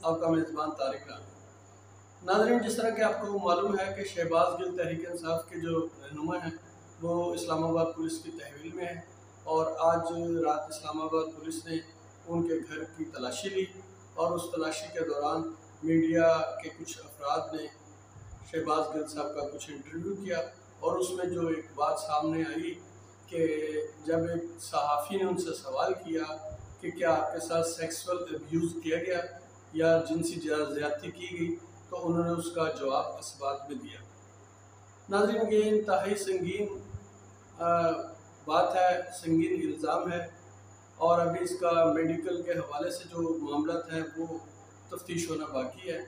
آپ کا میزبان طارق رام۔ ناظرین، جس طرح کہ آپ کو معلوم ہے کہ شہباز گل تحریک انصاف کے جو رہنما ہیں وہ اسلام آباد پولیس کی تحویل میں ہیں، اور آج رات اسلام آباد پولیس نے ان کے گھر کی تلاشی لی، اور اس تلاشی کے دوران میڈیا کے کچھ افراد نے شہباز گل صاحب کا کچھ انٹرویو کیا، اور اس میں جو ایک بات سامنے آئی کہ جب ایک صحافی نے ان سے سوال کیا کہ کیا آپ کے ساتھ سیکسول ابیوز کیا گیا یا جنسی زیادتی کی گئی، تو انہوں نے اس کا جواب اس بات میں دیا۔ ناظرین، یہ انتہائی سنگین بات ہے، سنگین الزام ہے، اور ابھی اس کا میڈیکل کے حوالے سے جو معاملات ہیں وہ تفتیش ہونا باقی ہے۔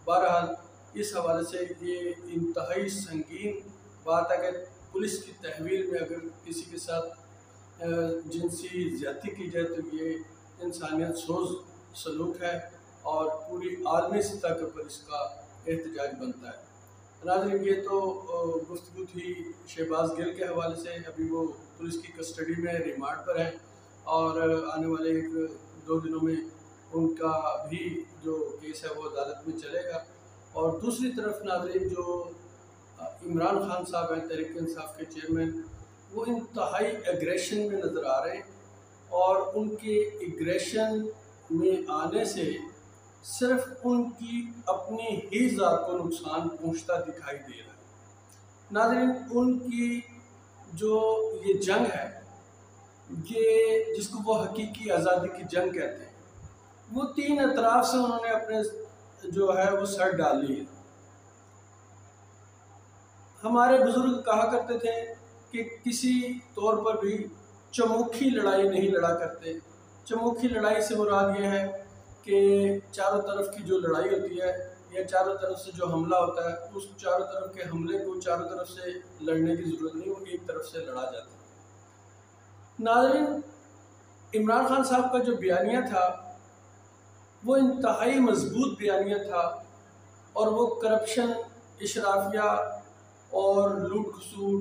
بہرحال اس حوالے سے یہ انتہائی سنگین بات ہے کہ پولیس کی تحویل میں اگر کسی کے ساتھ جنسی زیادتی کی جائے تو یہ انسانیت سوز سلوک ہے، اور پوری عالمی سطح کے اوپر اس کا احتجاج بنتا ہے۔ ناظرین، یہ تو گفتگو تھی شہباز گل کے حوالے سے۔ ابھی وہ پولیس کی کسٹڈی میں ریمانڈ پر ہیں، اور آنے والے 1-2 دنوں میں ان کا بھی جو کیس ہے وہ عدالت میں چلے گا۔ اور دوسری طرف ناظرین، جو عمران خان صاحب ہیں تحریک انصاف کے چیئرمین، وہ انتہائی ایگریشن میں نظر آ رہے ہیں، اور ان کے ایگریشن میں آنے سے صرف ان کی اپنی ہی ذات کو نقصان پہنچتا دکھائی دے رہا ہے۔ ناظرین، ان کی جو یہ جنگ ہے، یہ جس کو وہ حقیقی آزادی کی جنگ کہتے ہیں، وہ 3 اطراف سے انہوں نے اپنے جو ہے وہ سر ڈال لی ہے۔ ہمارے بزرگ کہا کرتے تھے کہ کسی طور پر بھی چموکھی لڑائی نہیں لڑا کرتے۔ چموکھی لڑائی سے مراد یہ ہے کہ چاروں طرف کی جو لڑائی ہوتی ہے یا چاروں طرف سے جو حملہ ہوتا ہے، اس چاروں طرف کے حملے کو چاروں طرف سے لڑنے کی ضرورت نہیں، وہ ایک طرف سے لڑا جاتا ہے۔ ناظرین، عمران خان صاحب کا جو بیانیہ تھا وہ انتہائی مضبوط بیانیہ تھا، اور وہ کرپشن، اشرافیہ اور لوٹ کھسوٹ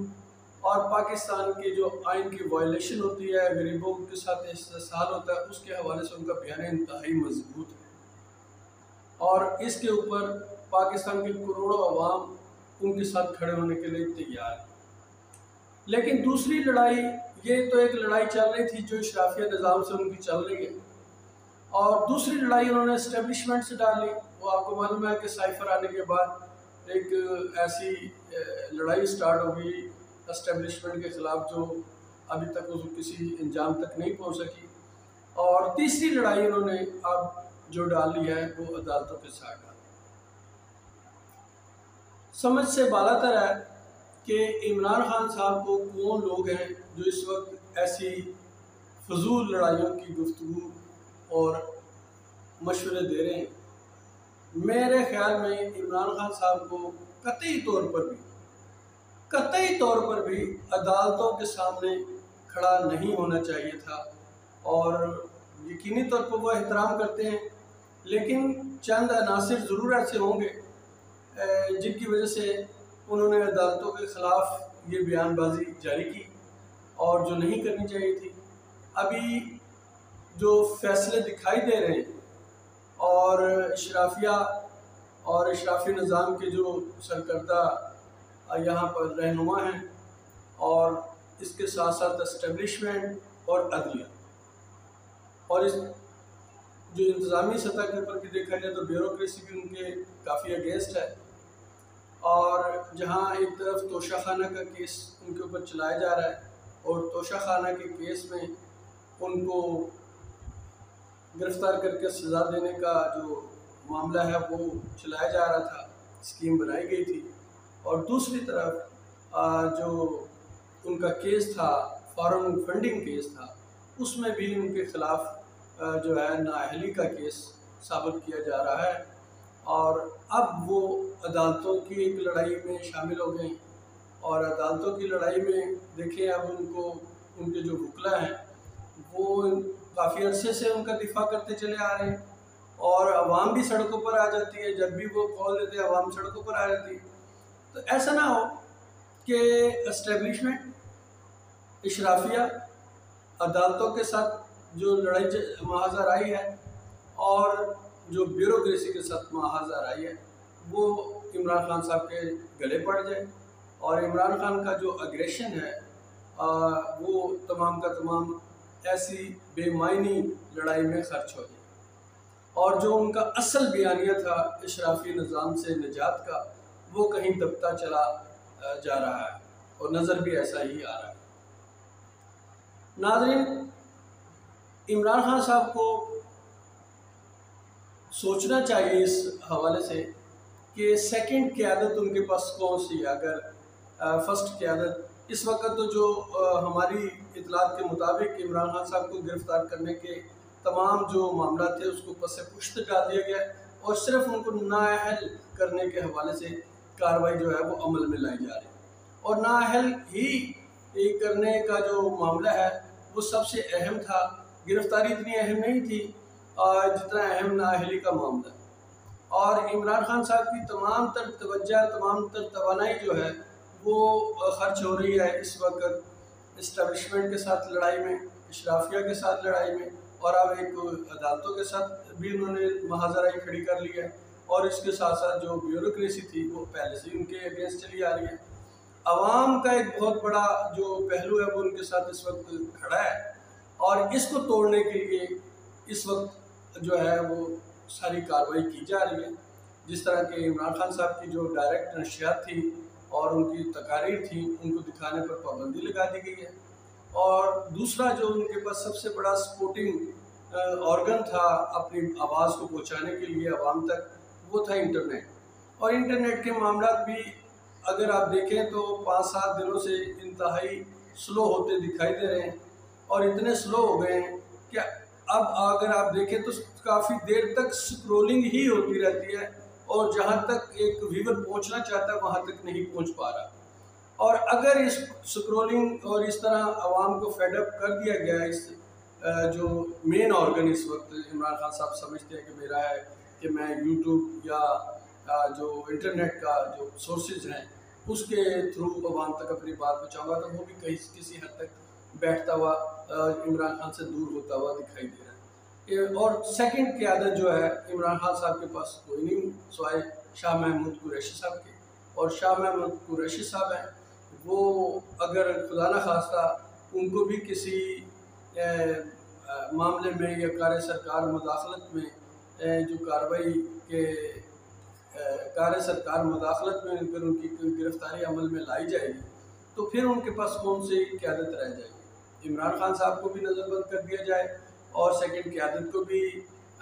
اور پاکستان کے جو آئین کی وائلیشن ہوتی ہے، غریبوں کے ساتھ استحصال ہوتا ہے، اس کے حوالے سے ان کا بیانیہ انتہائی مضبوط ہے، اور اس کے اوپر پاکستان کے کروڑوں عوام ان کے ساتھ کھڑے ہونے کے لیے تیار ہیں۔ لیکن دوسری لڑائی، یہ تو ایک لڑائی چل رہی تھی جو اشرافیہ نظام سے ان کی چل رہی ہے، اور دوسری لڑائی انہوں نے اسٹیبلشمنٹ سے ڈال لی۔ وہ آپ کو معلوم ہے کہ سائفر آنے کے بعد ایک ایسی لڑائی سٹارٹ ہو گئی اسٹیبلشمنٹ کے خلاف جو ابھی تک وہ کسی انجام تک نہیں پہنچ سکی، اور تیسری لڑائی انہوں نے اب جو ڈال لی ہے وہ عدالتوں کے ساتھ ڈال لی۔ سمجھ سے بالاتر ہے کہ عمران خان صاحب کو کون لوگ ہیں جو اس وقت ایسی فضول لڑائیوں کی گفتگو اور مشورے دے رہے ہیں۔ میرے خیال میں عمران خان صاحب کو قطعی طور پر بھی عدالتوں کے سامنے کھڑا نہیں ہونا چاہیے تھا، اور یقینی طور پر وہ احترام کرتے ہیں، لیکن چند عناصر ضرور ایسے ہوں گے جن کی وجہ سے انہوں نے عدالتوں کے خلاف یہ بیان بازی جاری کی، اور جو نہیں کرنی چاہیے تھی۔ ابھی جو فیصلے دکھائی دے رہے ہیں، اور اشرافیہ اور اشرافی نظام کے جو سرکردہ یہاں پر رہنما ہیں، اور اس کے ساتھ ساتھ اسٹیبلشمنٹ اور عدلیہ، اور اس جو انتظامی سطح کے اوپر بھی دیکھا جائے تو بیوروکریسی بھی ان کے کافی اگینسٹ ہے، اور جہاں ایک طرف توشہ خانہ کا کیس ان کے اوپر چلایا جا رہا ہے، اور توشہ خانہ کے کیس میں ان کو گرفتار کر کے سزا دینے کا جو معاملہ ہے وہ چلایا جا رہا تھا، اسکیم بنائی گئی تھی، اور دوسری طرف جو ان کا کیس تھا، فارن فنڈنگ کیس تھا، اس میں بھی ان کے خلاف جو ہے نااہلی کا کیس ثابت کیا جا رہا ہے، اور اب وہ عدالتوں کی ایک لڑائی میں شامل ہو گئے، اور عدالتوں کی لڑائی میں دیکھیں اب ان کے جو وکلا ہیں وہ کافی عرصے سے ان کا دفاع کرتے چلے آ رہے ہیں، اور عوام بھی سڑکوں پر آ جاتی ہے، جب بھی وہ کال دیتے ہیں عوام سڑکوں پر آ جاتی ہے۔ تو ایسا نہ ہو کہ اسٹیبلشمنٹ، اشرافیہ، عدالتوں کے ساتھ جو لڑائی محاذ آرائی ہے، اور جو بیوروکریسی کے ساتھ محاذ آرائی ہے وہ عمران خان صاحب کے گلے پڑ جائے، اور عمران خان کا جو اگریشن ہے وہ تمام کا تمام ایسی بے معنی لڑائی میں خرچ ہو جائے، اور جو ان کا اصل بیانیہ تھا اشرافی نظام سے نجات کا وہ کہیں دبتا چلا جا رہا ہے، اور نظر بھی ایسا ہی آ رہا ہے۔ ناظرین، عمران خان صاحب کو سوچنا چاہیے اس حوالے سے کہ سیکنڈ قیادت ان کے پاس کون سی ہے۔ اگر فرسٹ قیادت اس وقت تو جو ہماری اطلاعات کے مطابق عمران خان صاحب کو گرفتار کرنے کے تمام جو معاملات تھے اس کو پس پشت ڈال دیا گیا، اور صرف ان کو نااہل کرنے کے حوالے سے کارروائی جو ہے وہ عمل میں لائی جا رہی ہے، اور نااہل ہی کرنے کا جو معاملہ ہے وہ سب سے اہم تھا۔ گرفتاری اتنی اہم نہیں تھی جتنا اہم نااہلی کا معاملہ ہے، اور عمران خان صاحب کی تمام تر توجہ، تمام تر توانائی جو ہے وہ خرچ ہو رہی ہے اس وقت اسٹیبلشمنٹ کے ساتھ لڑائی میں، اشرافیہ کے ساتھ لڑائی میں، اور اب ایک عدالتوں کے ساتھ بھی انہوں نے محاذ آرائی کھڑی کر لی ہے، اور اس کے ساتھ ساتھ جو بیوروکریسی تھی وہ پہلے سے ان کے اگینسٹ چلی آ رہی ہے۔ عوام کا ایک بہت بڑا جو پہلو ہے وہ ان کے ساتھ اس وقت کھڑا ہے، اور اس کو توڑنے کے لیے اس وقت جو ہے وہ ساری کارروائی کی جا رہی ہے، جس طرح کہ عمران خان صاحب کی جو ڈائریکٹ نشریات تھی اور ان کی تقاریر تھیں ان کو دکھانے پر پابندی لگا دی گئی ہے، اور دوسرا جو ان کے پاس سب سے بڑا سپورٹنگ آرگن تھا اپنی آواز کو پہنچانے کے لیے عوام تک، وہ تھا انٹرنیٹ، اور انٹرنیٹ کے معاملات بھی اگر آپ دیکھیں تو 5-7 دنوں سے انتہائی سلو ہوتے دکھائی دے رہے ہیں، اور اتنے سلو ہو گئے ہیں کہ اب اگر آپ دیکھیں تو کافی دیر تک سکرولنگ ہی ہوتی رہتی ہے، اور جہاں تک ایک ویور پہنچنا چاہتا ہے وہاں تک نہیں پہنچ پا رہا، اور اگر اس سکرولنگ اور اس طرح عوام کو فیڈ اپ کر دیا گیا ہے، اس جو مین آرگن اس وقت عمران خان صاحب سمجھتے ہیں کہ میرا ہے کہ میں یوٹیوب یا جو انٹرنیٹ کا جو سورسز ہیں اس کے تھرو عوام تک اپنی بات پہنچاؤں گا، تو وہ بھی کسی حد تک بیٹھتا ہوا عمران خان سے دور ہوتا ہوا دکھائی دے رہا ہے۔ اور سیکنڈ قیادت جو ہے عمران خان صاحب کے پاس کوئی نہیں سوائے شاہ محمود قریشی صاحب کے، اور شاہ محمود قریشی صاحب ہیں وہ اگر خدا نہ خواستہ ان کو بھی کسی معاملے میں یا کار سرکار مداخلت میں جو کارروائی کے کار سرکار مداخلت میں اگر ان کی گرفتاری عمل میں لائی جائے گی تو پھر ان کے پاس کون سی قیادت رہ جائے گی۔ عمران خان صاحب کو بھی نظر بند کر دیا جائے، اور سیکنڈ قیادت کو بھی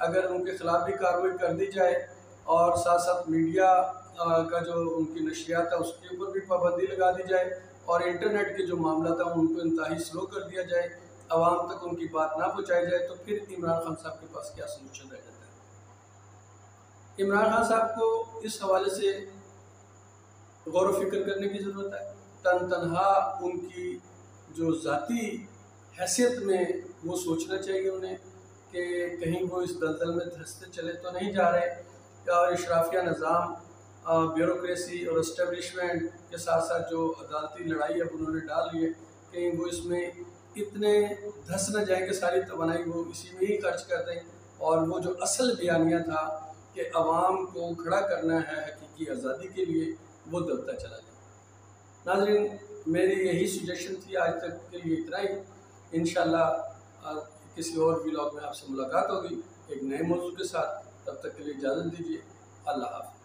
اگر ان کے خلاف بھی کارروائی کر دی جائے، اور ساتھ ساتھ میڈیا کا جو ان کی نشریات ہے اس کے اوپر بھی پابندی لگا دی جائے، اور انٹرنیٹ کے جو معاملات ہیں ان کو انتہائی سلو کر دیا جائے، عوام تک ان کی بات نہ پہنچائی جائے، تو پھر عمران خان صاحب کے پاس کیا سلوشن رہ جاتا ہے۔ عمران خان صاحب کو اس حوالے سے غور و فکر کرنے کی ضرورت ہے۔ تنہا ان کی جو ذاتی حیثیت میں وہ سوچنا چاہیے انہیں کہ کہیں وہ اس دلدل میں دھنستے چلے تو نہیں جا رہے، اور اشرافیہ نظام، بیوروکریسی اور اسٹیبلشمنٹ کے ساتھ ساتھ جو عدالتی لڑائی اب انہوں نے ڈال لی ہے، کہیں وہ اس میں اتنے دھس نہ جائیں کہ ساری توانائی وہ اسی میں ہی خرچ کر دیں، اور وہ جو اصل بیانیہ تھا کہ عوام کو کھڑا کرنا ہے حقیقی آزادی کے لیے، وہ دبتا چلا جائے۔ ناظرین، میری یہی سجیشن تھی، آج تک کے لیے اتنا ہی۔ انشاءاللہ کسی اور ولاگ میں آپ سے ملاقات ہوگی ایک نئے موضوع کے ساتھ، تب تک کے لیے اجازت دیجیے۔ اللہ حافظ۔